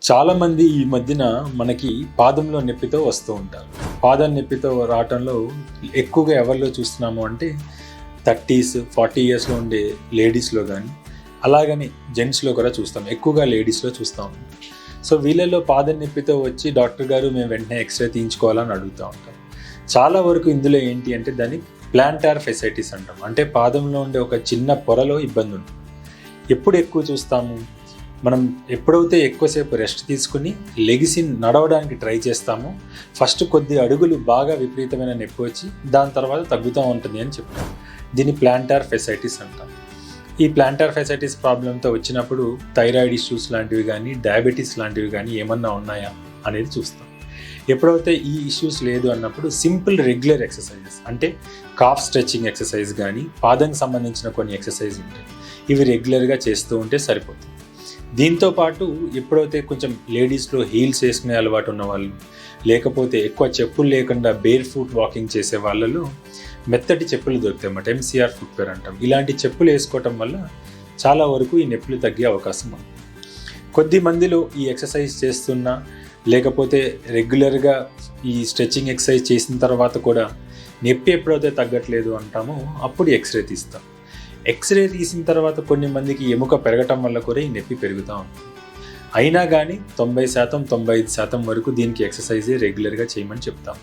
చాలామంది ఈ మధ్యన మనకి పాదంలో నొప్పితో వస్తూ ఉంటారు. పాదం నొప్పితో రావటంలో ఎక్కువగా ఎవరిలో చూస్తున్నాము అంటే 30s 40 ఇయర్స్లో ఉండే లేడీస్లో కానీ అలాగని జెంట్స్లో కూడా చూస్తాం. ఎక్కువగా లేడీస్లో చూస్తాం. సో వీళ్ళలో పాదం నొప్పితో వచ్చి డాక్టర్ గారు మేము వెంటనే ఎక్స్రే తీయించుకోవాలని అడుగుతూ ఉంటాం. చాలా వరకు ఇందులో ఏంటి అంటే దాన్ని ప్లాంటార్ ఫెసైటిస్ అంటాం. అంటే పాదంలో ఉండే ఒక చిన్న పొరలో ఇబ్బంది ఉంటుంది. ఎప్పుడు ఎక్కువ చూస్తాము, మనం ఎప్పుడైతే ఎక్కువసేపు రెస్ట్ తీసుకుని లెగిసి నడవడానికి ట్రై చేస్తామో ఫస్ట్ కొద్ది అడుగులు బాగా విపరీతమైన నొప్పి వచ్చి దాని తర్వాత తగ్గుతూ ఉంటుంది అని చెప్తాం. దీన్ని ప్లాంటార్ ఫెసైటిస్ అంటాం. ఈ ప్లాంటార్ ఫెసైటిస్ ప్రాబ్లంతో వచ్చినప్పుడు థైరాయిడ్ ఇష్యూస్ లాంటివి కానీ డయాబెటీస్ లాంటివి కానీ ఏమన్నా ఉన్నాయా అనేది చూస్తాం. ఎప్పుడైతే ఈ ఇష్యూస్ లేదు అన్నప్పుడు సింపుల్ రెగ్యులర్ ఎక్సర్సైజెస్ అంటే కాఫ్ స్ట్రెచ్చింగ్ ఎక్సర్సైజ్ కానీ పాదంకి సంబంధించిన కొన్ని ఎక్సర్సైజ్ ఉంటాయి. ఇవి రెగ్యులర్గా చేస్తూ ఉంటే సరిపోతుంది. దీంతోపాటు ఎప్పుడైతే కొంచెం లేడీస్లో హీల్స్ వేసుకునే అలవాటు ఉన్న వాళ్ళు, లేకపోతే ఎక్కువ చెప్పులు లేకుండా బేర్ ఫుట్ వాకింగ్ చేసే వాళ్ళలో మెత్తటి చెప్పులు దొరుకుతాయి అన్నమాట. MCR ఫుట్వేర్ అంటాం. ఇలాంటి చెప్పులు వేసుకోవటం వల్ల చాలా వరకు ఈ నొప్పులు తగ్గే అవకాశం ఉంది. కొద్ది మందిలో ఈ ఎక్సర్సైజ్ చేస్తున్నా లేకపోతే రెగ్యులర్గా ఈ స్ట్రెచ్చింగ్ ఎక్సర్సైజ్ చేసిన తర్వాత కూడా నొప్పి ఎప్పుడైతే తగ్గట్లేదు అంటామో అప్పుడు ఎక్స్రే తీస్తాం. ఎక్స్రే తీసిన తర్వాత కొన్ని మందికి ఎముక పెరగటం వల్ల కూడా ఈ నొప్పి పెరుగుతూ ఉంటుంది. అయినా కానీ 90% 95% వరకు దీనికి ఎక్సర్సైజే రెగ్యులర్గా చేయమని చెప్తాం.